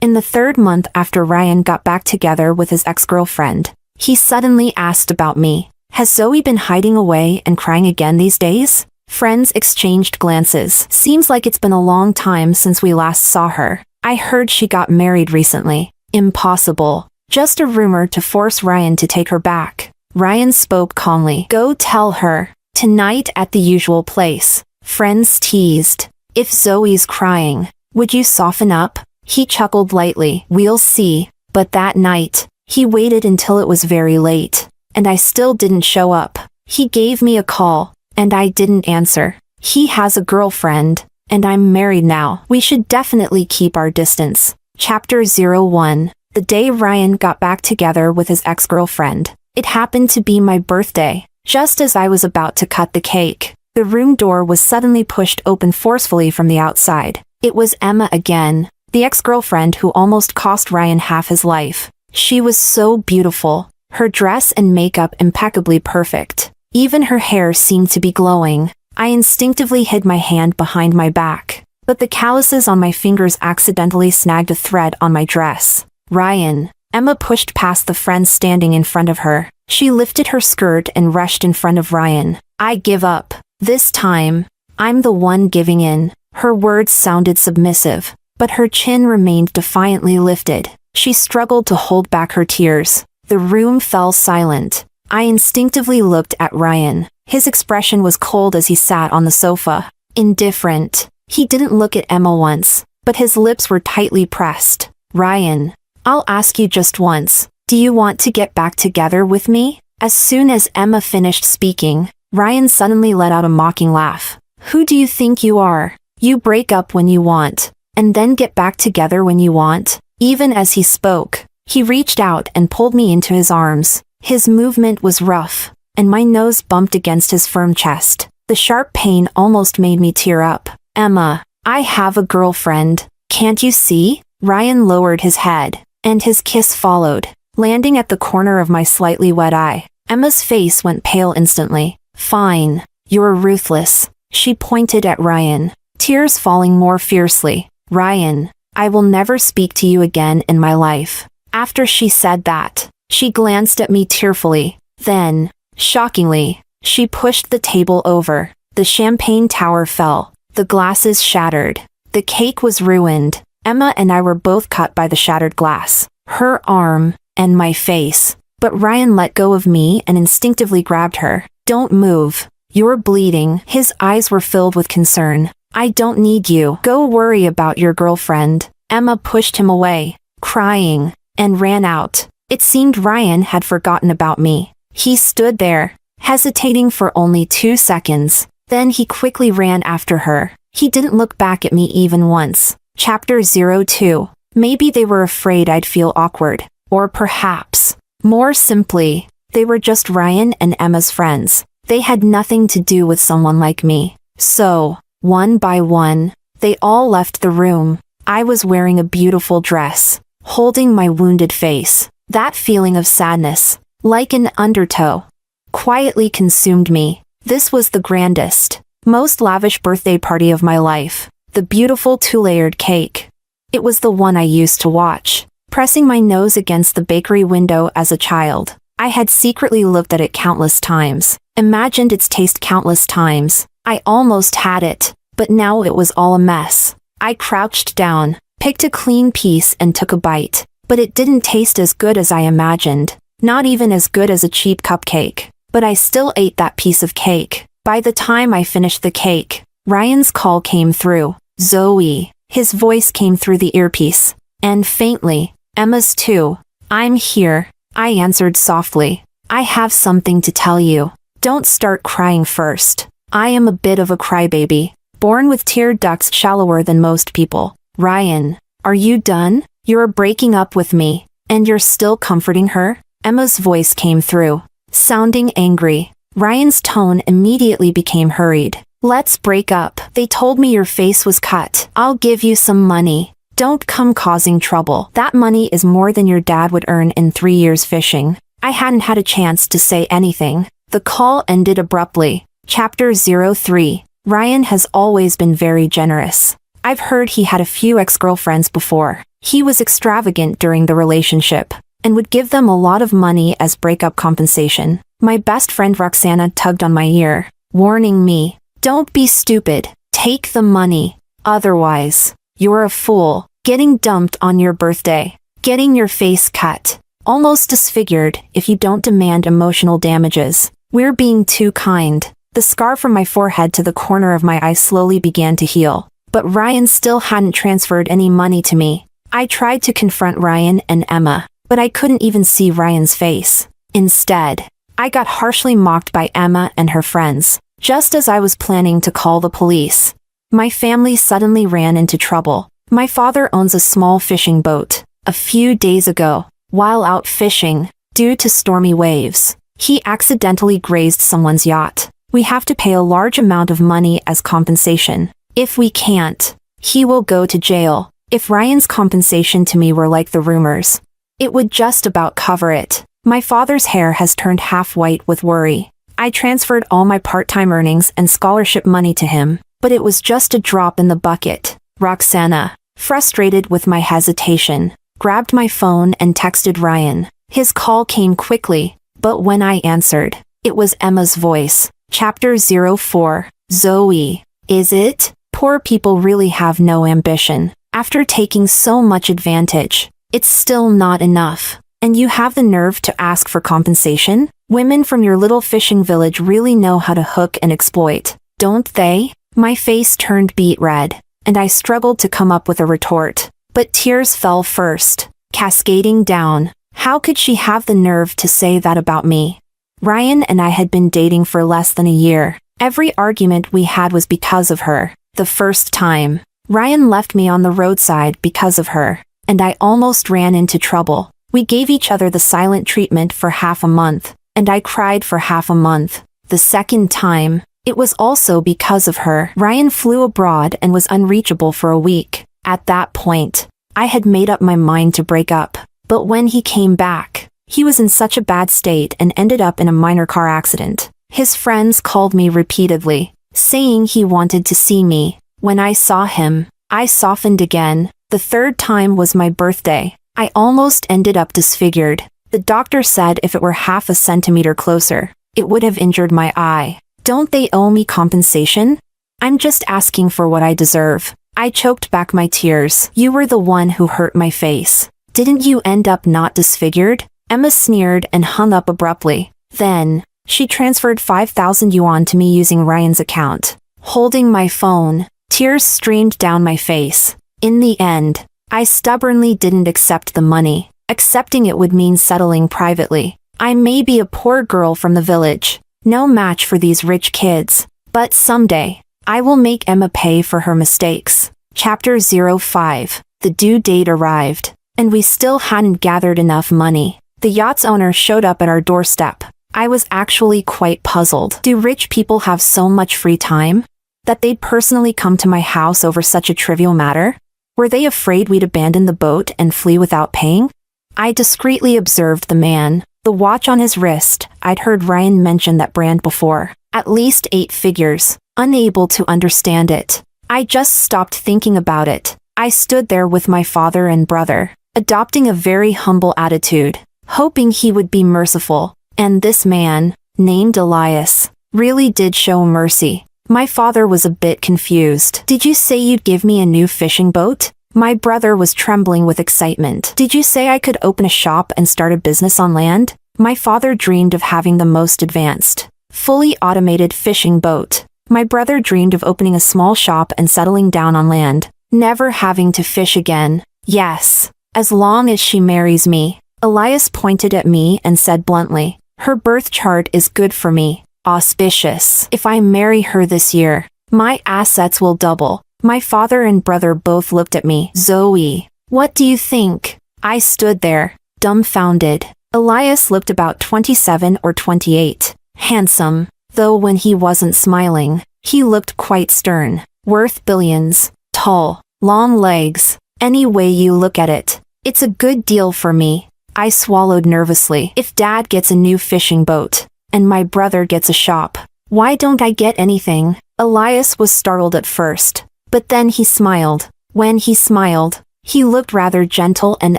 In the 3rd month after Ryan got back together with his ex-girlfriend, he suddenly asked about me. Has Zoe been hiding away and crying again these days? Friends exchanged glances. Seems like it's been a long time since we last saw her. I heard she got married recently. Impossible. Just a rumor to force Ryan to take her back. Ryan spoke calmly. Go tell her. Tonight at the usual place. Friends teased. If Zoe's crying, would you soften up? He chuckled lightly. We'll see. But that night, he waited until it was very late, and I still didn't show up. He gave me a call, and I didn't answer. He has a girlfriend, and I'm married now. We should definitely keep our distance. Chapter 01. The day Ryan got back together with his ex-girlfriend. It happened to be my birthday. Just as I was about to cut the cake, the room door was suddenly pushed open forcefully from the outside. It was Emma again, the ex-girlfriend who almost cost Ryan half his life. She was so beautiful, her dress and makeup impeccably perfect. Even her hair seemed to be glowing. I instinctively hid my hand behind my back, but the calluses on my fingers accidentally snagged a thread on my dress. Ryan. Emma pushed past the friend standing in front of her. She lifted her skirt and rushed in front of Ryan. I give up. This time, I'm the one giving in. Her words sounded submissive, but her chin remained defiantly lifted. She struggled to hold back her tears. The room fell silent. I instinctively looked at Ryan. His expression was cold as he sat on the sofa. Indifferent. He didn't look at Emma once, but his lips were tightly pressed. Ryan, I'll ask you just once. Do you want to get back together with me? As soon as Emma finished speaking, Ryan suddenly let out a mocking laugh. Who do you think you are? You break up when you want, and then get back together when you want? Even as he spoke, he reached out and pulled me into his arms. His movement was rough, and my nose bumped against his firm chest. The sharp pain almost made me tear up. Emma, I have a girlfriend. Can't you see? Ryan lowered his head, and his kiss followed, landing at the corner of my slightly wet eye. Emma's face went pale instantly. Fine. You're ruthless. She pointed at Ryan, tears falling more fiercely. Ryan, I will never speak to you again in my life. After she said that, she glanced at me tearfully. Then, shockingly, she pushed the table over. The champagne tower fell. The glasses shattered. The cake was ruined. Emma and I were both cut by the shattered glass. Her arm, and my face. But Ryan let go of me and instinctively grabbed her. Don't move. You're bleeding. His eyes were filled with concern. I don't need you. Go worry about your girlfriend. Emma pushed him away, crying, and ran out. It seemed Ryan had forgotten about me. He stood there, hesitating for only 2 seconds. Then he quickly ran after her. He didn't look back at me even once. Chapter 02. Maybe they were afraid I'd feel awkward. Or perhaps, more simply, they were just Ryan and Emma's friends. They had nothing to do with someone like me. So, one by one, they all left the room. I was wearing a beautiful dress, holding my wounded face. That feeling of sadness, like an undertow, quietly consumed me. This was the grandest, most lavish birthday party of my life. The beautiful 2-layered cake. It was the one I used to watch, pressing my nose against the bakery window as a child. I had secretly looked at it countless times, imagined its taste countless times. I almost had it, but now it was all a mess. I crouched down, picked a clean piece and took a bite, but it didn't taste as good as I imagined, not even as good as a cheap cupcake. But I still ate that piece of cake. By the time I finished the cake, Ryan's call came through. Zoe. His voice came through the earpiece, and faintly, Emma's too. I'm here, I answered softly. I have something to tell you. Don't start crying first. I am a bit of a crybaby, born with tear ducts shallower than most people. Ryan, are you done? You're breaking up with me, and you're still comforting her? Emma's voice came through, sounding angry. Ryan's tone immediately became hurried. Let's break up. They told me your face was cut. I'll give you some money. Don't come causing trouble. That money is more than your dad would earn in 3 years fishing. I hadn't had a chance to say anything. The call ended abruptly. Chapter 03. Ryan has always been very generous. I've heard he had a few ex-girlfriends before. He was extravagant during the relationship and would give them a lot of money as breakup compensation. My best friend Roxana tugged on my ear, warning me, "Don't be stupid. Take the money. Otherwise, you're a fool. Getting dumped on your birthday. Getting your face cut. Almost disfigured if you don't demand emotional damages. We're being too kind." The scar from my forehead to the corner of my eye slowly began to heal, but Ryan still hadn't transferred any money to me. I tried to confront Ryan and Emma, but I couldn't even see Ryan's face. Instead, I got harshly mocked by Emma and her friends, just as I was planning to call the police. My family suddenly ran into trouble. My father owns a small fishing boat. A few days ago, while out fishing, due to stormy waves, he accidentally grazed someone's yacht. We have to pay a large amount of money as compensation. If we can't, he will go to jail. If Ryan's compensation to me were like the rumors, it would just about cover it. My father's hair has turned half white with worry. I transferred all my part-time earnings and scholarship money to him, but it was just a drop in the bucket. Roxana, frustrated with my hesitation, grabbed my phone and texted Ryan. His call came quickly, but when I answered, it was Emma's voice. Chapter 04. Zoe. Is it? Poor people really have no ambition. After taking so much advantage, it's still not enough. And you have the nerve to ask for compensation? Women from your little fishing village really know how to hook and exploit, don't they? My face turned beet red, and I struggled to come up with a retort. But tears fell first, cascading down. How could she have the nerve to say that about me? Ryan and I had been dating for less than a year. Every argument we had was because of her. The first time, Ryan left me on the roadside because of her, and I almost ran into trouble. We gave each other the silent treatment for half a month, and I cried for half a month. The second time, it was also because of her. Ryan flew abroad and was unreachable for a week. At that point, I had made up my mind to break up. But when he came back, he was in such a bad state and ended up in a minor car accident. His friends called me repeatedly, saying he wanted to see me. When I saw him, I softened again. The third time was my birthday. I almost ended up disfigured. The doctor said if it were half a centimeter closer, it would have injured my eye. Don't they owe me compensation? I'm just asking for what I deserve. I choked back my tears. You were the one who hurt my face. Didn't you end up not disfigured? Emma sneered and hung up abruptly. Then, she transferred 5,000 yuan to me using Ryan's account. Holding my phone, tears streamed down my face. In the end, I stubbornly didn't accept the money. Accepting it would mean settling privately. I may be a poor girl from the village, no match for these rich kids, but someday, I will make Emma pay for her mistakes. Chapter 05. The due date arrived, and we still hadn't gathered enough money. The yacht's owner showed up at our doorstep. I was actually quite puzzled. Do rich people have so much free time that they'd personally come to my house over such a trivial matter? Were they afraid we'd abandon the boat and flee without paying? I discreetly observed the man. The watch on his wrist, I'd heard Ryan mention that brand before. At least 8 figures. Unable to understand it. I just stopped thinking about it. I stood there with my father and brother, adopting a very humble attitude, hoping he would be merciful. And this man, named Elias, really did show mercy. My father was a bit confused. Did you say you'd give me a new fishing boat? My brother was trembling with excitement. Did you say I could open a shop and start a business on land? My father dreamed of having the most advanced, fully automated fishing boat. My brother dreamed of opening a small shop and settling down on land, never having to fish again. Yes, as long as she marries me. Elias pointed at me and said bluntly, her birth chart is good for me. Auspicious. If I marry her this year, my assets will double. My father and brother both looked at me. Zoe, what do you think? I stood there, dumbfounded. Elias looked about 27 or 28. Handsome, though when he wasn't smiling, he looked quite stern. Worth billions. Tall, long legs. Any way you look at it, it's a good deal for me. I swallowed nervously. If Dad gets a new fishing boat, and my brother gets a shop, why don't I get anything? Elias was startled at first, But then he smiled. When he smiled, he looked rather gentle and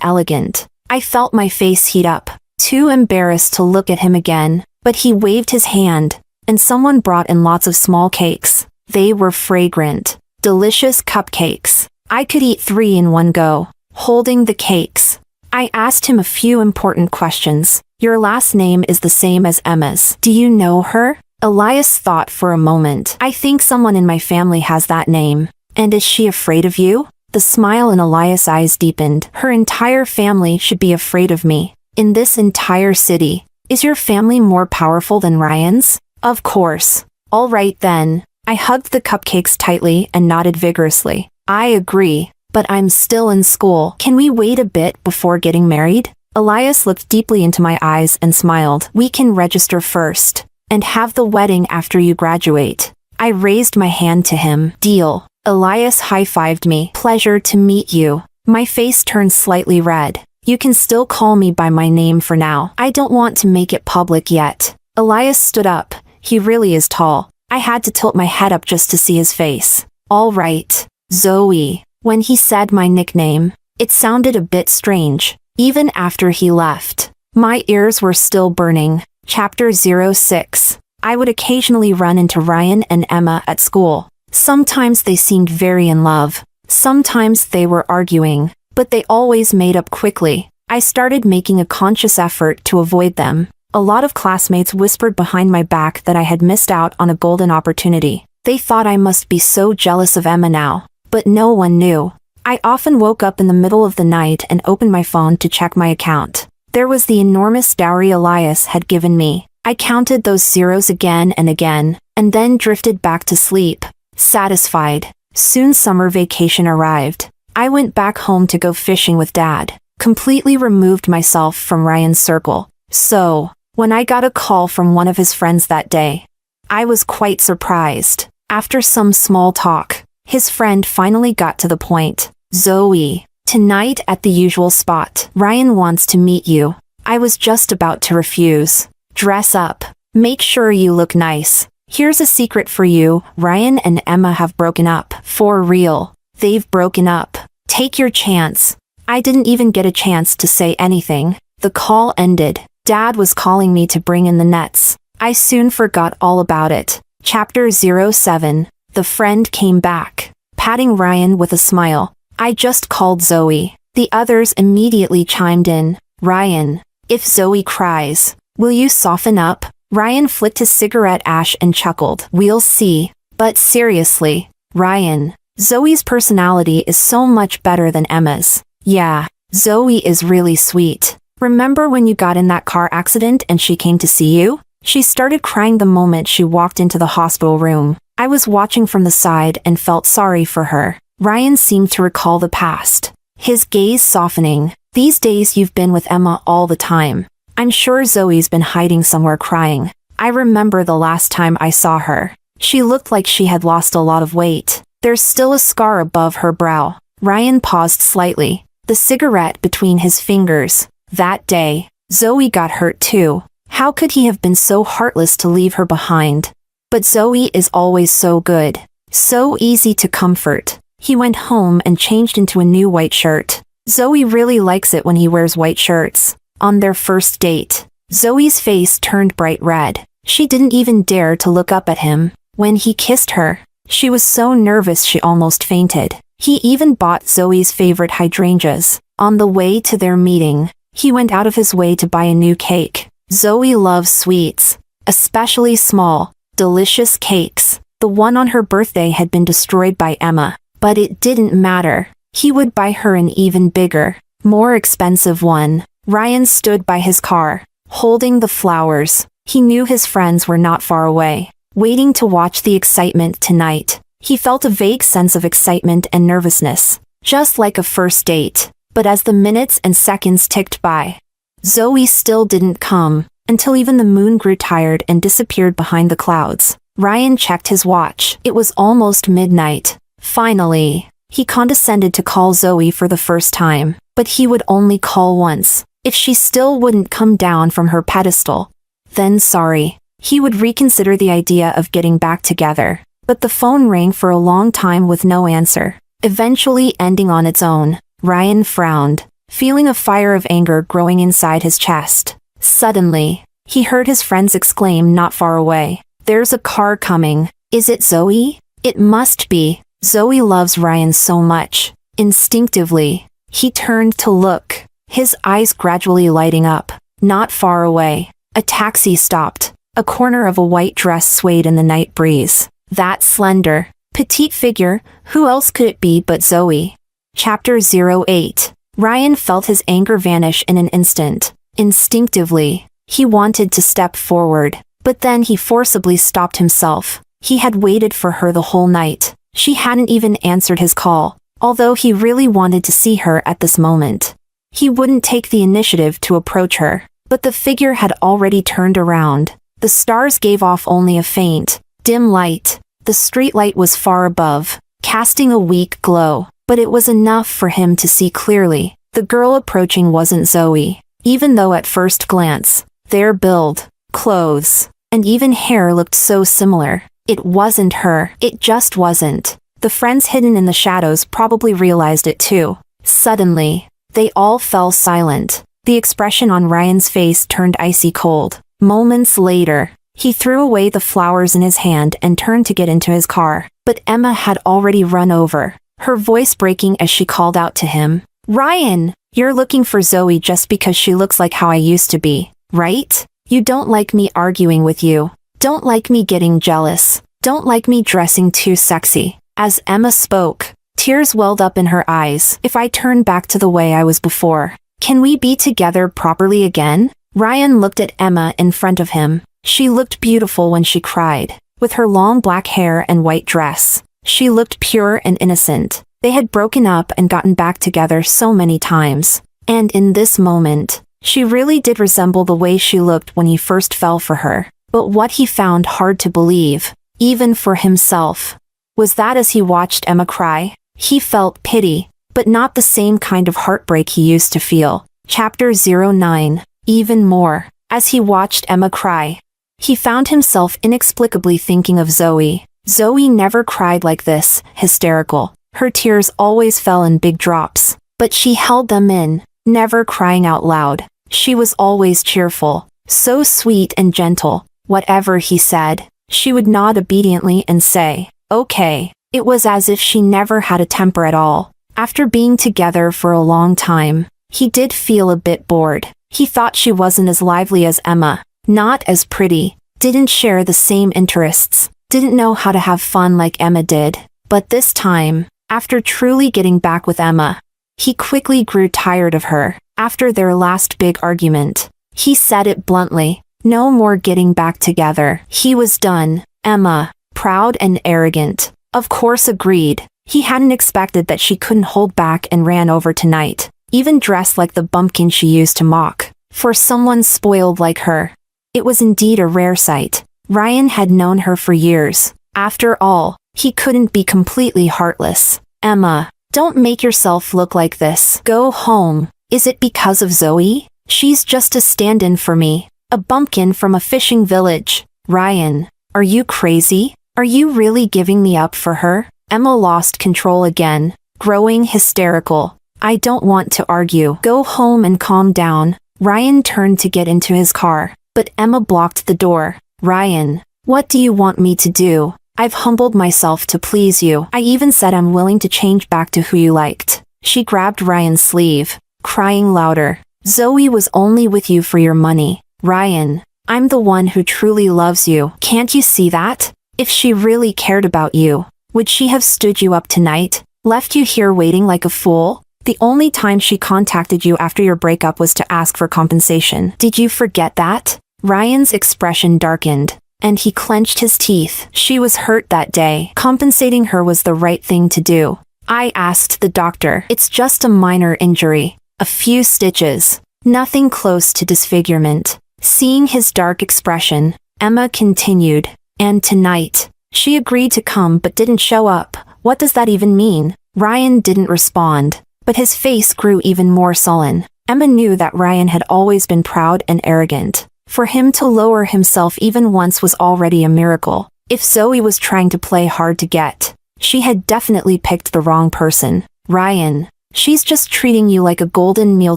elegant. I felt my face heat up, too embarrassed to look at him again, but he waved his hand, and someone brought in lots of small cakes. They were fragrant, delicious cupcakes. I could eat 3 in one go. Holding the cakes, I asked him a few important questions. Your last name is the same as Emma's. Do you know her? Elias thought for a moment. I think someone in my family has that name. And is she afraid of you? The smile in Elias' eyes deepened. Her entire family should be afraid of me. In this entire city. Is your family more powerful than Ryan's? Of course. All right then. I hugged the cupcakes tightly and nodded vigorously. I agree, but I'm still in school. Can we wait a bit before getting married? Elias looked deeply into my eyes and smiled. We can register first, and have the wedding after you graduate. I raised my hand to him. Deal. Elias high-fived me. Pleasure to meet you. My face turned slightly red. You can still call me by my name for now. I don't want to make it public yet. Elias stood up. He really is tall. I had to tilt my head up just to see his face. All right, Zoe. When he said my nickname, it sounded a bit strange. Even after he left, my ears were still burning. Chapter 06. I would occasionally run into Ryan and Emma at school. Sometimes they seemed very in love. Sometimes they were arguing, but they always made up quickly. I started making a conscious effort to avoid them. A lot of classmates whispered behind my back that I had missed out on a golden opportunity. They thought I must be so jealous of Emma now, but no one knew. I often woke up in the middle of the night and opened my phone to check my account. There was the enormous dowry Elias had given me. I counted those zeros again and again, and then drifted back to sleep, satisfied. Soon summer vacation arrived. I went back home to go fishing with Dad, completely removed myself from Ryan's circle. So, when I got a call from one of his friends that day, I was quite surprised. After some small talk, his friend finally got to the point. Zoe, tonight at the usual spot. Ryan wants to meet you. I was just about to refuse. Dress up. Make sure you look nice. Here's a secret for you. Ryan and Emma have broken up. For real. They've broken up. Take your chance. I didn't even get a chance to say anything. The call ended. Dad was calling me to bring in the nets. I soon forgot all about it. Chapter 07. The friend came back, patting Ryan with a smile. I just called Zoe. The others immediately chimed in. Ryan, if Zoe cries, will you soften up? Ryan flicked his cigarette ash and chuckled. We'll see. But seriously, Ryan, Zoe's personality is so much better than Emma's. Yeah, Zoe is really sweet. Remember when you got in that car accident and she came to see you? She started crying the moment she walked into the hospital room. I was watching from the side and felt sorry for her. Ryan seemed to recall the past, his gaze softening. These days you've been with Emma all the time. I'm sure Zoe's been hiding somewhere crying. I remember the last time I saw her. She looked like she had lost a lot of weight. There's still a scar above her brow. Ryan paused slightly, the cigarette between his fingers. That day, Zoe got hurt too. How could he have been so heartless to leave her behind? But Zoe is always so good, so easy to comfort. He went home and changed into a new white shirt. Zoe really likes it when he wears white shirts. On their first date, Zoe's face turned bright red. She didn't even dare to look up at him. When he kissed her, she was so nervous she almost fainted. He even bought Zoe's favorite hydrangeas. On the way to their meeting, he went out of his way to buy a new cake. Zoe loves sweets, especially small, delicious cakes. The one on her birthday had been destroyed by Emma, but it didn't matter. He would buy her an even bigger, more expensive one. Ryan stood by his car, holding the flowers. He knew his friends were not far away, waiting to watch the excitement tonight. He felt a vague sense of excitement and nervousness, just like a first date. But as the minutes and seconds ticked by, Zoe still didn't come, until even the moon grew tired and disappeared behind the clouds. Ryan checked his watch. It was almost midnight. Finally, he condescended to call Zoe for the first time, but he would only call once. If she still wouldn't come down from her pedestal, then sorry. He would reconsider the idea of getting back together. But the phone rang for a long time with no answer, eventually ending on its own. Ryan frowned, feeling a fire of anger growing inside his chest. Suddenly, he heard his friends exclaim not far away, "There's a car coming. Is it Zoe?" It must be. Zoe loves Ryan so much. Instinctively, he turned to look, his eyes gradually lighting up. Not far away, a taxi stopped. A corner of a white dress swayed in the night breeze. That slender, petite figure, who else could it be but Zoe? Chapter 08. Ryan felt his anger vanish in an instant. Instinctively, he wanted to step forward, but then he forcibly stopped himself. He had waited for her the whole night. She hadn't even answered his call, although he really wanted to see her at this moment. He wouldn't take the initiative to approach her, but the figure had already turned around. The stars gave off only a faint, dim light. The streetlight was far above, casting a weak glow, but it was enough for him to see clearly. The girl approaching wasn't Zoe, even though at first glance, their build, clothes, and even hair looked so similar. It wasn't her. It just wasn't. The friends hidden in the shadows probably realized it too. Suddenly, they all fell silent. The expression on Ryan's face turned icy cold. Moments later, he threw away the flowers in his hand and turned to get into his car. But Emma had already run over, her voice breaking as she called out to him. "Ryan, you're looking for Zoe just because she looks like how I used to be, right? You don't like me arguing with you. Don't like me getting jealous. Don't like me dressing too sexy." As Emma spoke, tears welled up in her eyes. "If I turn back to the way I was before, can we be together properly again?" Ryan looked at Emma in front of him. She looked beautiful when she cried. With her long black hair and white dress, she looked pure and innocent. They had broken up and gotten back together so many times. And in this moment, she really did resemble the way she looked when he first fell for her. But what he found hard to believe, even for himself, was that as he watched Emma cry, he felt pity, but not the same kind of heartbreak he used to feel. Chapter 09. Even more. As he watched Emma cry, he found himself inexplicably thinking of Zoe. Zoe never cried like this, hysterical. Her tears always fell in big drops, but she held them in, never crying out loud. She was always cheerful, so sweet and gentle. Whatever he said, she would nod obediently and say, "Okay." It was as if she never had a temper at all. After being together for a long time, he did feel a bit bored. He thought she wasn't as lively as Emma, not as pretty, didn't share the same interests, didn't know how to have fun like Emma did. But this time, after truly getting back with Emma, he quickly grew tired of her. After their last big argument, he said it bluntly, no more getting back together. He was done. Emma, proud and arrogant, of course agreed. He hadn't expected that she couldn't hold back and ran over tonight, even dressed like the bumpkin she used to mock. For someone spoiled like her, it was indeed a rare sight. Ryan had known her for years. After all, he couldn't be completely heartless. "Emma, don't make yourself look like this. Go home." "Is it because of Zoe? She's just a stand-in for me. A bumpkin from a fishing village." "Ryan, are you crazy? Are you really giving me up for her?" Emma lost control again, growing hysterical. "I don't want to argue. Go home and calm down." Ryan turned to get into his car, but Emma blocked the door. "Ryan, what do you want me to do? I've humbled myself to please you. I even said I'm willing to change back to who you liked." She grabbed Ryan's sleeve, crying louder. "Zoe was only with you for your money. Ryan, I'm the one who truly loves you. Can't you see that? If she really cared about you, would she have stood you up tonight, left you here waiting like a fool? The only time she contacted you after your breakup was to ask for compensation. Did you forget that?" Ryan's expression darkened, and he clenched his teeth. She was hurt that day. Compensating her was the right thing to do. "I asked the doctor. It's just a minor injury. A few stitches. Nothing close to disfigurement." Seeing his dark expression, Emma continued, "And tonight, she agreed to come but didn't show up. What does that even mean?" Ryan didn't respond, but his face grew even more sullen. Emma knew that Ryan had always been proud and arrogant. For him to lower himself even once was already a miracle. If Zoe was trying to play hard to get, she had definitely picked the wrong person. Ryan, she's just treating you like a golden meal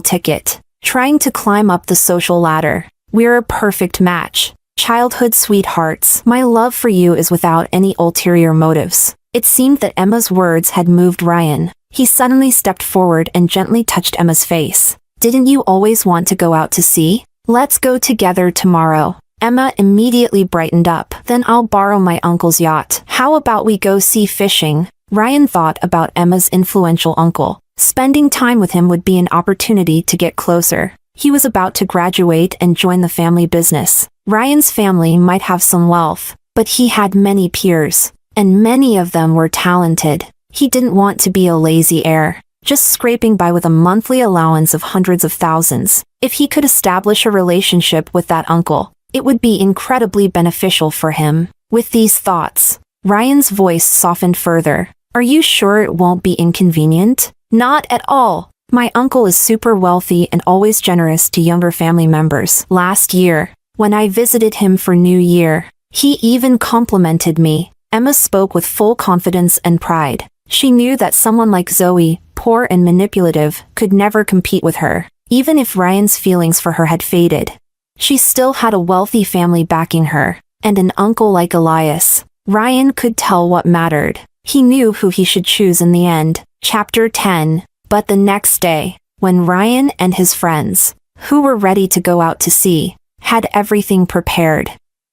ticket, trying to climb up the social ladder. We're a perfect match. Childhood sweethearts. My love for you is without any ulterior motives. It seemed that Emma's words had moved Ryan. He suddenly stepped forward and gently touched Emma's face. Didn't you always want to go out to sea? Let's go together tomorrow. Emma immediately brightened up. Then I'll borrow my uncle's yacht. How about we go sea fishing? Ryan thought about Emma's influential uncle. Spending time with him would be an opportunity to get closer. He was about to graduate and join the family business. Ryan's family might have some wealth, but he had many peers, and many of them were talented. He didn't want to be a lazy heir, just scraping by with a monthly allowance of hundreds of thousands. If he could establish a relationship with that uncle, it would be incredibly beneficial for him. With these thoughts, Ryan's voice softened further. Are you sure it won't be inconvenient? Not at all. My uncle is super wealthy and always generous to younger family members. Last year, when I visited him for New Year, he even complimented me. Emma spoke with full confidence and pride. She knew that someone like Zoe, poor and manipulative, could never compete with her. Even if Ryan's feelings for her had faded, she still had a wealthy family backing her, and an uncle like Elias. Ryan could tell what mattered. He knew who he should choose in the end. Chapter 10. But the next day, when Ryan and his friends, who were ready to go out to sea, had everything prepared,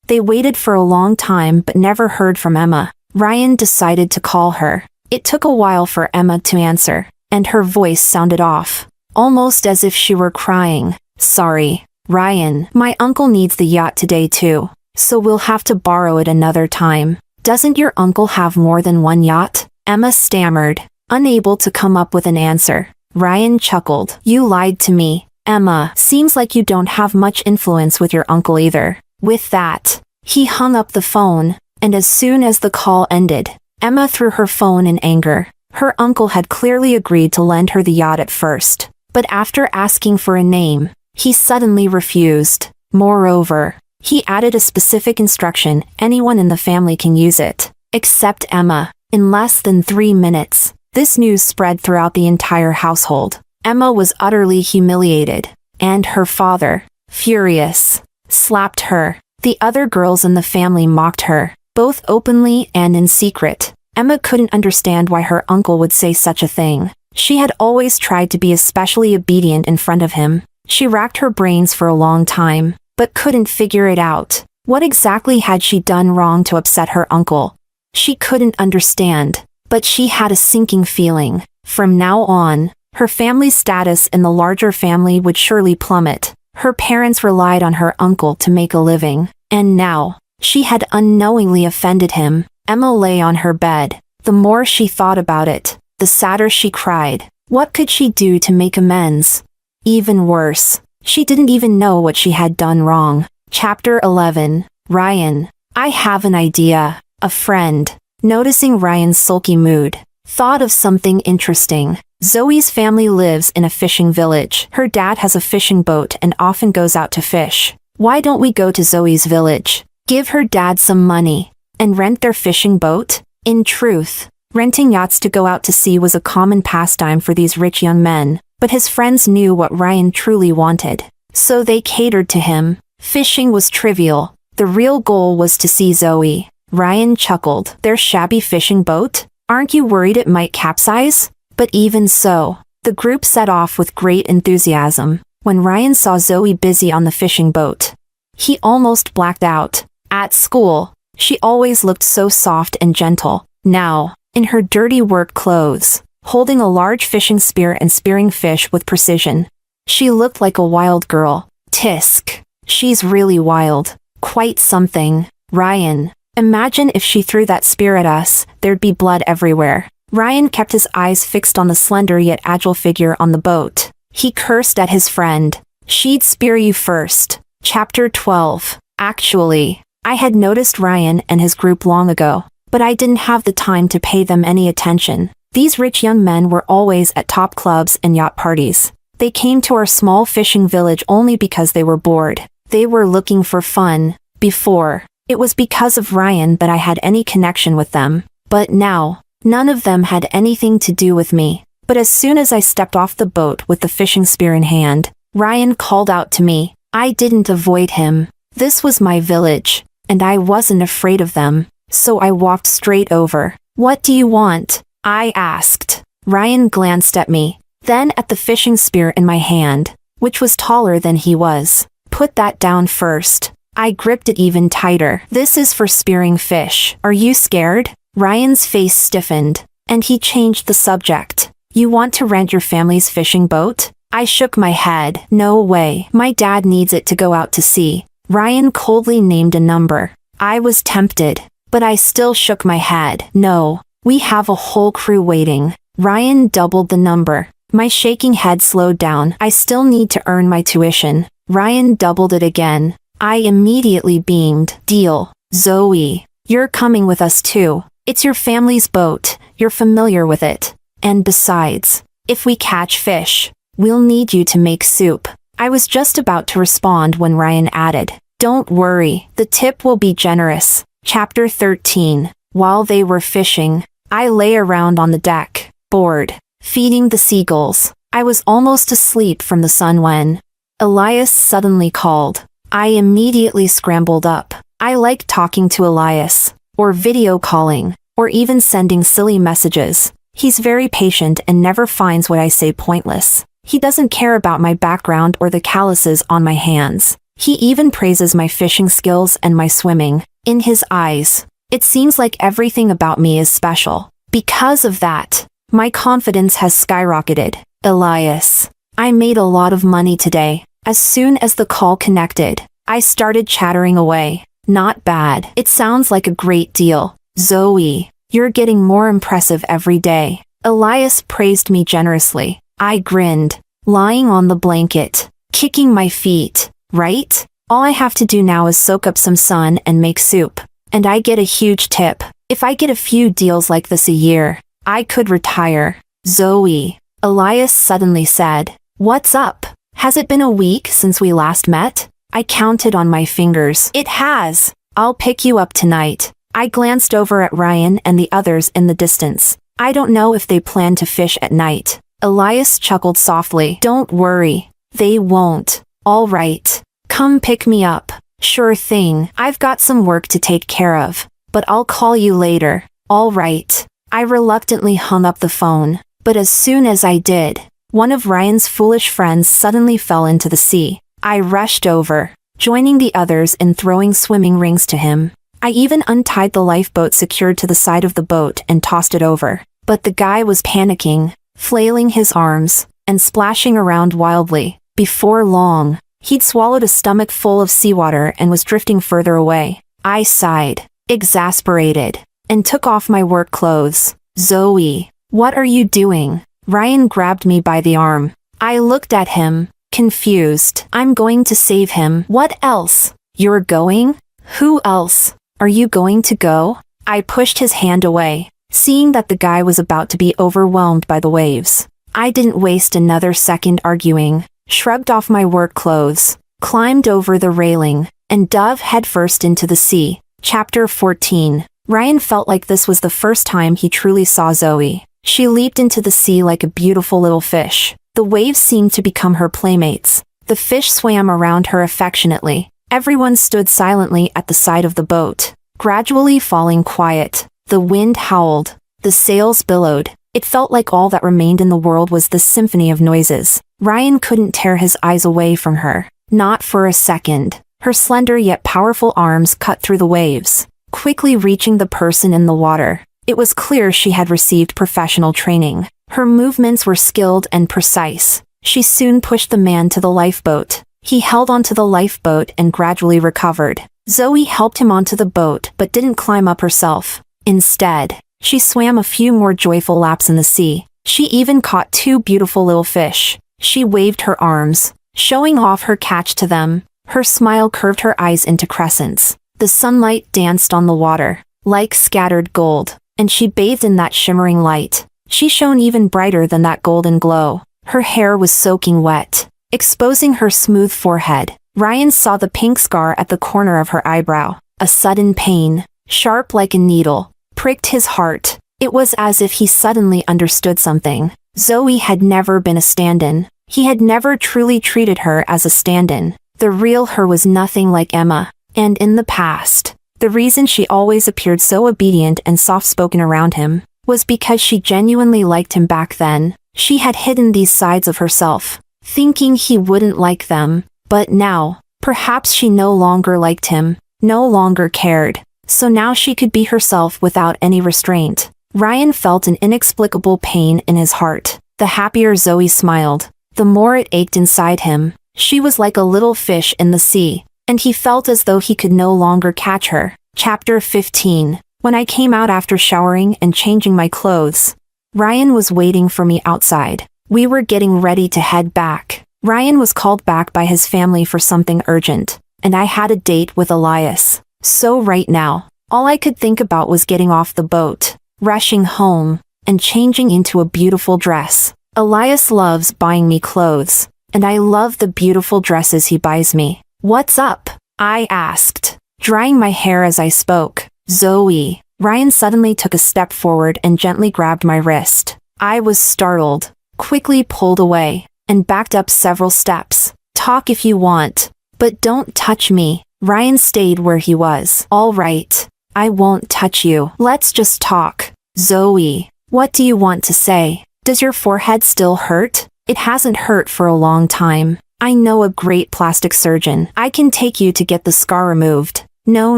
they waited for a long time but never heard from Emma. Ryan decided to call her. It took a while for Emma to answer, and her voice sounded off, almost as if she were crying. Sorry, Ryan, my uncle needs the yacht today too, so we'll have to borrow it another time. Doesn't your uncle have more than one yacht? Emma stammered, unable to come up with an answer. Ryan chuckled. You lied to me, Emma. Seems like you don't have much influence with your uncle either. With that, he hung up the phone, and as soon as the call ended, Emma threw her phone in anger. Her uncle had clearly agreed to lend her the yacht at first, but after asking for a name, he suddenly refused. Moreover, he added a specific instruction: anyone in the family can use it, except Emma. In less than 3 minutes, this news spread throughout the entire household. Emma was utterly humiliated, and her father, furious, slapped her. The other girls in the family mocked her, both openly and in secret. Emma couldn't understand why her uncle would say such a thing. She had always tried to be especially obedient in front of him. She racked her brains for a long time, but couldn't figure it out. What exactly had she done wrong to upset her uncle? She couldn't understand, but she had a sinking feeling. From now on, her family's status in the larger family would surely plummet. Her parents relied on her uncle to make a living, and now, she had unknowingly offended him. Emma lay on her bed. The more she thought about it, the sadder she cried. What could she do to make amends? Even worse, she didn't even know what she had done wrong. Chapter 11. Ryan. I have an idea. A friend, noticing Ryan's sulky mood, thought of something interesting. Zoe's family lives in a fishing village. Her dad has a fishing boat and often goes out to fish. Why don't we go to Zoe's village, give her dad some money, and rent their fishing boat? In truth, renting yachts to go out to sea was a common pastime for these rich young men, but his friends knew what Ryan truly wanted, so they catered to him. Fishing was trivial. The real goal was to see Zoe. Ryan chuckled. Their shabby fishing boat? Aren't you worried it might capsize? But even so, the group set off with great enthusiasm. When Ryan saw Zoe busy on the fishing boat, he almost blacked out. At school, she always looked so soft and gentle. Now, in her dirty work clothes, holding a large fishing spear and spearing fish with precision, she looked like a wild girl. Tisk. She's really wild. Quite something. Ryan, imagine if she threw that spear at us, there'd be blood everywhere. Ryan kept his eyes fixed on the slender yet agile figure on the boat. He cursed at his friend. She'd spear you first. Chapter 12. Actually, I had noticed Ryan and his group long ago, but I didn't have the time to pay them any attention. These rich young men were always at top clubs and yacht parties. They came to our small fishing village only because they were bored. They were looking for fun. Before, It was because of Ryan that I had any connection with them. But now, none of them had anything to do with me. But as soon as I stepped off the boat with the fishing spear in hand, Ryan called out to me. I didn't avoid him. This was my village, and I wasn't afraid of them, so I walked straight over. What do you want? I asked. Ryan glanced at me, then at the fishing spear in my hand, which was taller than he was. Put that down first. I gripped it even tighter. This is for spearing fish. Are you scared? Ryan's face stiffened, and he changed the subject. You want to rent your family's fishing boat? I shook my head. No way. My dad needs it to go out to sea. Ryan coldly named a number. I was tempted, but I still shook my head. No, we have a whole crew waiting. Ryan doubled the number. My shaking head slowed down. I still need to earn my tuition. Ryan doubled it again. I immediately beamed. Deal. Zoe, you're coming with us too. It's your family's boat. You're familiar with it. And besides, if we catch fish, we'll need you to make soup. I was just about to respond when Ryan added, Don't worry, the tip will be generous. Chapter 13. While they were fishing, I lay around on the deck, bored, feeding the seagulls. I was almost asleep from the sun when Elias suddenly called. I immediately scrambled up. I like talking to Elias, or video calling, or even sending silly messages. He's very patient and never finds what I say pointless. He doesn't care about my background or the calluses on my hands. He even praises my fishing skills and my swimming. In his eyes, it seems like everything about me is special. Because of that, my confidence has skyrocketed. Elias, I made a lot of money today. As soon as the call connected, I started chattering away. Not bad. It sounds like a great deal. Zoe, you're getting more impressive every day. Elias praised me generously. I grinned, lying on the blanket, kicking my feet. Right? All I have to do now is soak up some sun and make soup. And I get a huge tip. If I get a few deals like this a year, I could retire. Zoe, Elias suddenly said. What's up? Has it been a week since we last met? I counted on my fingers. It has. I'll pick you up tonight. I glanced over at Ryan and the others in the distance. I don't know if they plan to fish at night. Elias chuckled softly. Don't worry. They won't. All right. Come pick me up. Sure thing. I've got some work to take care of, but I'll call you later. All right. I reluctantly hung up the phone, but as soon as I did, one of Ryan's foolish friends suddenly fell into the sea. I rushed over, joining the others in throwing swimming rings to him. I even untied the lifeboat secured to the side of the boat and tossed it over. But the guy was panicking, flailing his arms, and splashing around wildly. Before long, he'd swallowed a stomach full of seawater and was drifting further away. I sighed, exasperated, and took off my work clothes. Zoe, what are you doing? Ryan grabbed me by the arm. I looked at him, confused. I'm going to save him. What else? You're going? Who else? Are you going to go? I pushed his hand away, seeing that the guy was about to be overwhelmed by the waves. I didn't waste another second arguing, shrugged off my work clothes, climbed over the railing, and dove headfirst into the sea. Chapter 14. Ryan felt like this was the first time he truly saw Zoe. She leaped into the sea like a beautiful little fish. The waves seemed to become her playmates. The fish swam around her affectionately. Everyone stood silently at the side of the boat, gradually falling quiet. The wind howled. The sails billowed. It felt like all that remained in the world was this symphony of noises. Ryan couldn't tear his eyes away from her. Not for a second. Her slender yet powerful arms cut through the waves, quickly reaching the person in the water. It was clear she had received professional training. Her movements were skilled and precise. She soon pushed the man to the lifeboat. He held onto the lifeboat and gradually recovered. Zoe helped him onto the boat but didn't climb up herself. Instead, she swam a few more joyful laps in the sea. She even caught 2 beautiful little fish. She waved her arms, showing off her catch to them. Her smile curved her eyes into crescents. The sunlight danced on the water, like scattered gold, and she bathed in that shimmering light. She shone even brighter than that golden glow. Her hair was soaking wet, exposing her smooth forehead. Ryan saw the pink scar at the corner of her eyebrow. A sudden pain, sharp like a needle, pricked his heart. It was as if he suddenly understood something. Zoe had never been a stand-in. He had never truly treated her as a stand-in. The real her was nothing like Emma. And in the past, the reason she always appeared so obedient and soft-spoken around him was because she genuinely liked him back then. She had hidden these sides of herself, thinking he wouldn't like them. But now, perhaps she no longer liked him, no longer cared. So now she could be herself without any restraint. Ryan felt an inexplicable pain in his heart. The happier Zoe smiled, the more it ached inside him. She was like a little fish in the sea, and he felt as though he could no longer catch her. Chapter 15. When I came out after showering and changing my clothes, Ryan was waiting for me outside. We were getting ready to head back. Ryan was called back by his family for something urgent, and I had a date with Elias. So right now, all I could think about was getting off the boat, rushing home, and changing into a beautiful dress. Elias loves buying me clothes, and I love the beautiful dresses he buys me. "What's up?" I asked, drying my hair as I spoke. "Zoe." Ryan suddenly took a step forward and gently grabbed my wrist. I was startled, quickly pulled away, and backed up several steps. "Talk if you want, but don't touch me." Ryan stayed where he was. "All right, I won't touch you. Let's just talk." "Zoe, what do you want to say? Does your forehead still hurt?" "It hasn't hurt for a long time. I know a great plastic surgeon. I can take you to get the scar removed." "No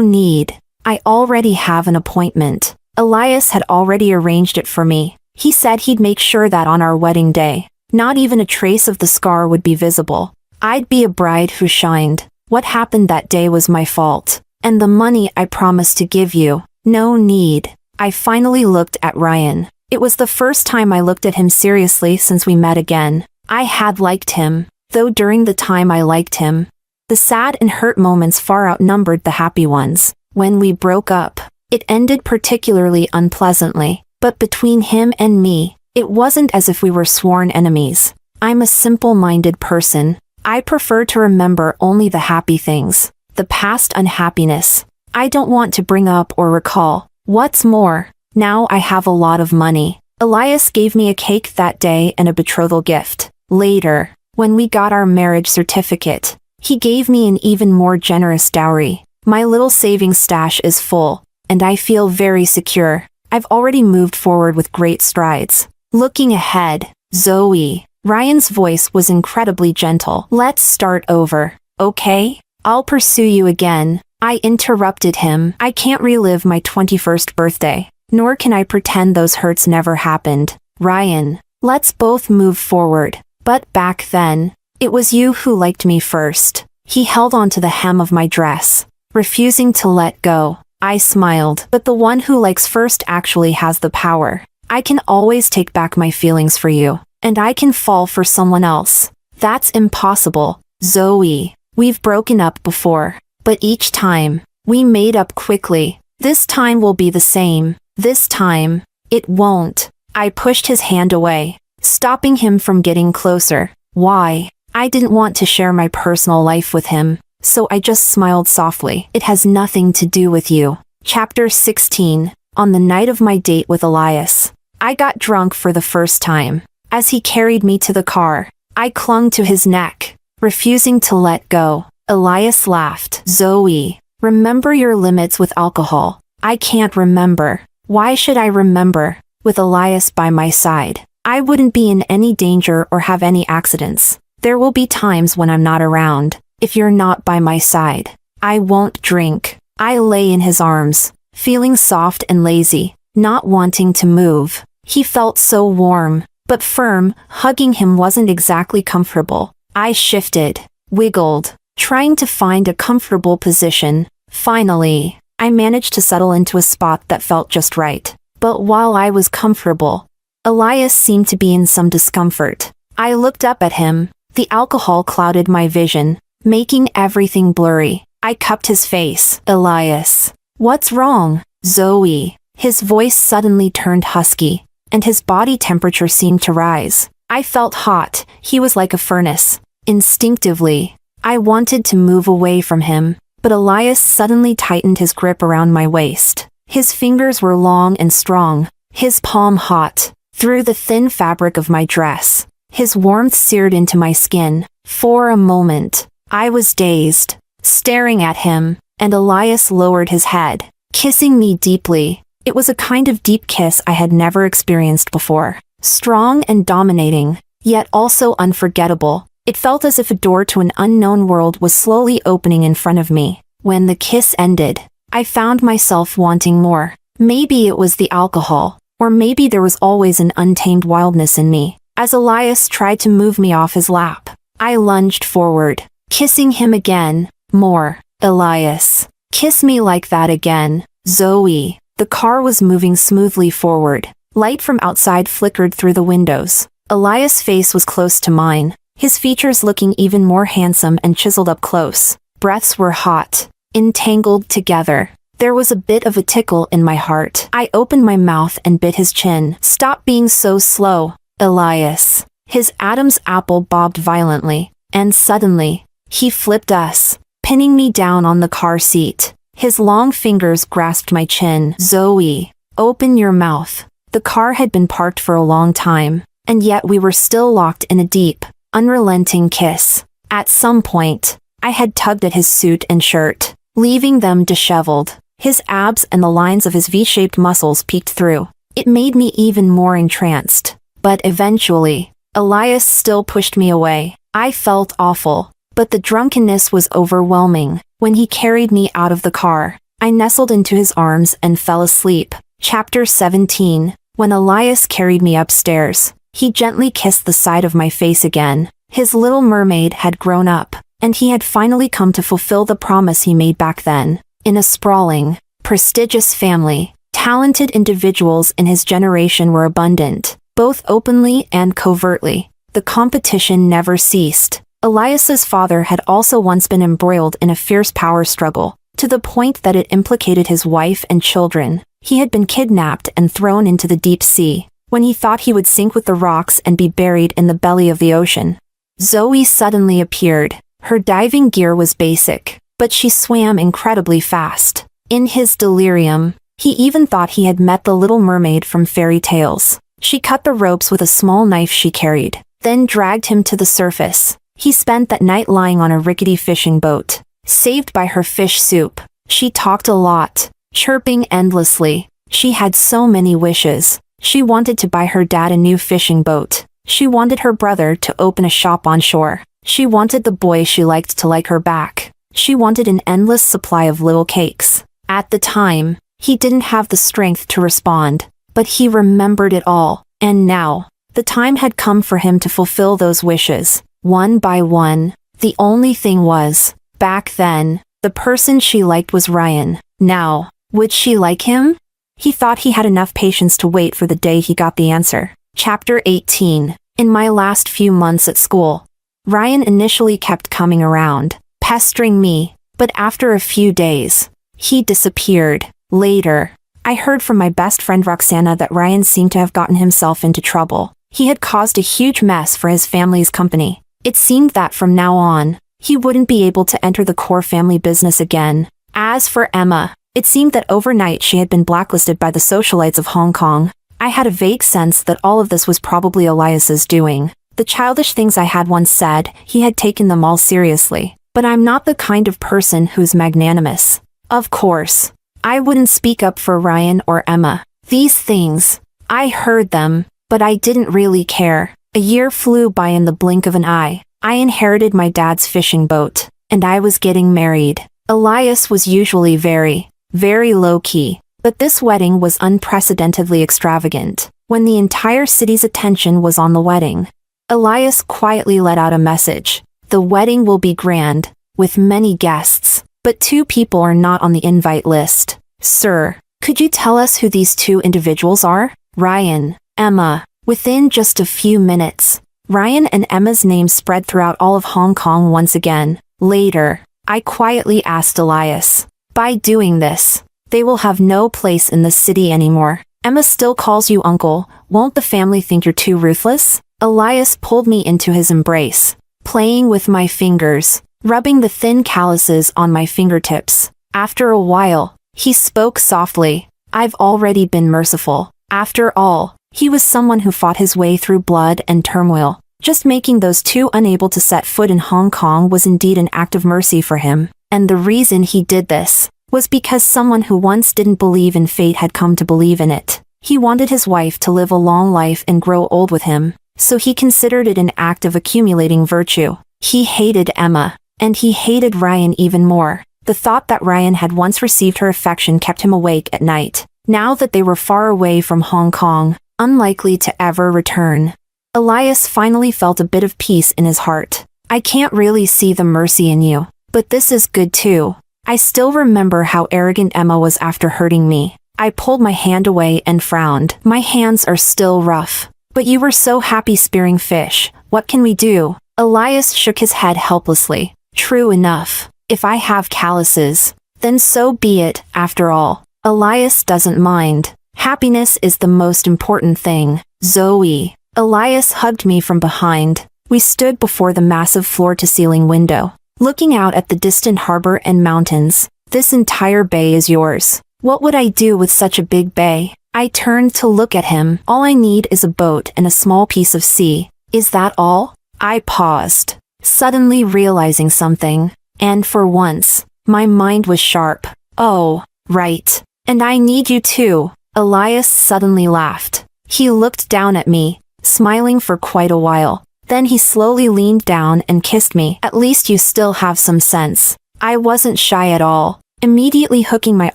need. I already have an appointment." Elias had already arranged it for me. He said he'd make sure that on our wedding day, not even a trace of the scar would be visible. I'd be a bride who shined. What happened that day was my fault. And the money I promised to give you, no need. I finally looked at Ryan. It was the first time I looked at him seriously since we met again. I had liked him, though during the time I liked him, the sad and hurt moments far outnumbered the happy ones. When we broke up, it ended particularly unpleasantly. But between him and me, it wasn't as if we were sworn enemies. I'm a simple-minded person. I prefer to remember only the happy things. The past unhappiness, I don't want to bring up or recall. What's more, now I have a lot of money. Elias gave me a cake that day and a betrothal gift. Later, when we got our marriage certificate, he gave me an even more generous dowry. My little savings stash is full, and I feel very secure. I've already moved forward with great strides. Looking ahead, Zoe. Ryan's voice was incredibly gentle. "Let's start over, okay? I'll pursue you again." I interrupted him. "I can't relive my 21st birthday, nor can I pretend those hurts never happened. Ryan, let's both move forward." "But back then, it was you who liked me first." He held onto the hem of my dress, refusing to let go. I smiled. "But the one who likes first actually has the power. I can always take back my feelings for you, and I can fall for someone else." "That's impossible, Zoe. We've broken up before, but each time, we made up quickly. This time will be the same. This time, it won't." I pushed his hand away, stopping him from getting closer. Why? I didn't want to share my personal life with him, so I just smiled softly. "It has nothing to do with you." Chapter 16. On the night of my date with Elias, I got drunk for the first time. As he carried me to the car, I clung to his neck, refusing to let go. Elias laughed. "Zoe, remember your limits with alcohol." "I can't remember." "Why should I remember? With Elias by my side, I wouldn't be in any danger or have any accidents. There will be times when I'm not around. If you're not by my side, I won't drink." I lay in his arms, feeling soft and lazy, not wanting to move. He felt so warm, but firm. Hugging him wasn't exactly comfortable. I shifted, wiggled, trying to find a comfortable position. Finally, I managed to settle into a spot that felt just right. But while I was comfortable, Elias seemed to be in some discomfort. I looked up at him. The alcohol clouded my vision, making everything blurry. I cupped his face. "Elias, what's wrong?" "Zoe." His voice suddenly turned husky, and his body temperature seemed to rise. I felt hot. He was like a furnace. Instinctively, I wanted to move away from him, but Elias suddenly tightened his grip around my waist. His fingers were long and strong, his palm hot, through the thin fabric of my dress. His warmth seared into my skin. For a moment, I was dazed, staring at him, and Elias lowered his head, kissing me deeply. It was a kind of deep kiss I had never experienced before. Strong and dominating, yet also unforgettable. It felt as if a door to an unknown world was slowly opening in front of me. When the kiss ended, I found myself wanting more. Maybe it was the alcohol, or maybe there was always an untamed wildness in me. As Elias tried to move me off his lap, I lunged forward, kissing him again. More. Elias, kiss me like that again. Zoe. The car was moving smoothly forward. Light from outside flickered through the windows. Elias' face was close to mine, his features looking even more handsome and chiseled up close. Breaths were hot, entangled together. There was a bit of a tickle in my heart. I opened my mouth and bit his chin. Stop being so slow, Elias. His Adam's apple bobbed violently, and suddenly, he flipped us, pinning me down on the car seat. His long fingers grasped my chin. Zoe, open your mouth. The car had been parked for a long time, and yet we were still locked in a deep, unrelenting kiss. At some point, I had tugged at his suit and shirt, leaving them disheveled. His abs and the lines of his V-shaped muscles peeked through. It made me even more entranced. But eventually, Elias still pushed me away. I felt awful, but the drunkenness was overwhelming. When he carried me out of the car, I nestled into his arms and fell asleep. Chapter 17. When Elias carried me upstairs, he gently kissed the side of my face again. His little mermaid had grown up, and he had finally come to fulfill the promise he made back then. In a sprawling, prestigious family, talented individuals in his generation were abundant, both openly and covertly. The competition never ceased. Elias's father had also once been embroiled in a fierce power struggle, to the point that it implicated his wife and children. He had been kidnapped and thrown into the deep sea, when he thought he would sink with the rocks and be buried in the belly of the ocean. Zoe suddenly appeared. Her diving gear was basic, but she swam incredibly fast. In his delirium, he even thought he had met the little mermaid from fairy tales. She cut the ropes with a small knife she carried, then dragged him to the surface. He spent that night lying on a rickety fishing boat, saved by her fish soup. She talked a lot, chirping endlessly. She had so many wishes. She wanted to buy her dad a new fishing boat. She wanted her brother to open a shop on shore. She wanted the boy she liked to like her back. She wanted an endless supply of little cakes. At the time, he didn't have the strength to respond, but he remembered it all. And now, the time had come for him to fulfill those wishes. One by one. The only thing was, back then, the person she liked was Ryan. Now, would she like him? He thought he had enough patience to wait for the day he got the answer. Chapter 18. In my last few months at school, Ryan initially kept coming around, pestering me, but after a few days, he disappeared. Later, I heard from my best friend Roxana that Ryan seemed to have gotten himself into trouble. He had caused a huge mess for his family's company. It seemed that from now on, he wouldn't be able to enter the core family business again. As for Emma, it seemed that overnight she had been blacklisted by the socialites of Hong Kong. I had a vague sense that all of this was probably Elias's doing. The childish things I had once said, he had taken them all seriously. But I'm not the kind of person who's magnanimous. Of course, I wouldn't speak up for Ryan or Emma. These things, I heard them, but I didn't really care. A year flew by in the blink of an eye. I inherited my dad's fishing boat, and I was getting married. Elias was usually very low-key, but this wedding was unprecedentedly extravagant. When the entire city's attention was on the wedding, Elias quietly let out a message. The wedding will be grand, with many guests, but 2 people are not on the invite list. Sir, could you tell us who these 2 individuals are? Ryan, Emma. Within just a few minutes, Ryan and Emma's names spread throughout all of Hong Kong once again. Later, I quietly asked Elias, by doing this, they will have no place in the city anymore. Emma still calls you uncle. Won't the family think you're too ruthless? Elias pulled me into his embrace, playing with my fingers. rubbing the thin calluses on my fingertips. After a while, he spoke softly. I've already been merciful. After all, he was someone who fought his way through blood and turmoil. Just making those two unable to set foot in Hong Kong was indeed an act of mercy for him. And the reason he did this was because someone who once didn't believe in fate had come to believe in it. He wanted his wife to live a long life and grow old with him, so he considered it an act of accumulating virtue. He hated Emma, and he hated Ryan even more. The thought that Ryan had once received her affection kept him awake at night. Now that they were far away from Hong Kong, unlikely to ever return, Elias finally felt a bit of peace in his heart. I can't really see the mercy in you, but this is good too. I still remember how arrogant Emma was after hurting me. I pulled my hand away and frowned. My hands are still rough. But you were so happy spearing fish. What can we do? Elias shook his head helplessly. True enough. If I have calluses, then so be it, after all. Elias doesn't mind. Happiness is the most important thing. Zoe. Elias hugged me from behind. We stood before the massive floor-to-ceiling window, looking out at the distant harbor and mountains. This entire bay is yours. What would I do with such a big bay? I turned to look at him. All I need is a boat and a small piece of sea. Is that all? I paused, suddenly realizing something. And for once, my mind was sharp. Oh, right. And I need you too. Elias suddenly laughed. He looked down at me, smiling for quite a while. Then he slowly leaned down and kissed me. At least you still have some sense. I wasn't shy at all, immediately hooking my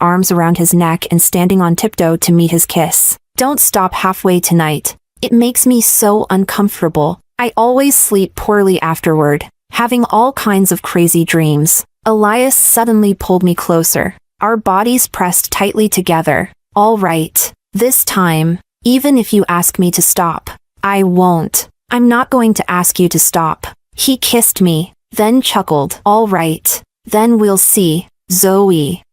arms around his neck and standing on tiptoe to meet his kiss. Don't stop halfway tonight. It makes me so uncomfortable. I always sleep poorly afterward, having all kinds of crazy dreams. Elias suddenly pulled me closer. Our bodies pressed tightly together. All right. This time, even if you ask me to stop, I won't. I'm not going to ask you to stop. He kissed me, then chuckled. All right. Then we'll see. Zoe.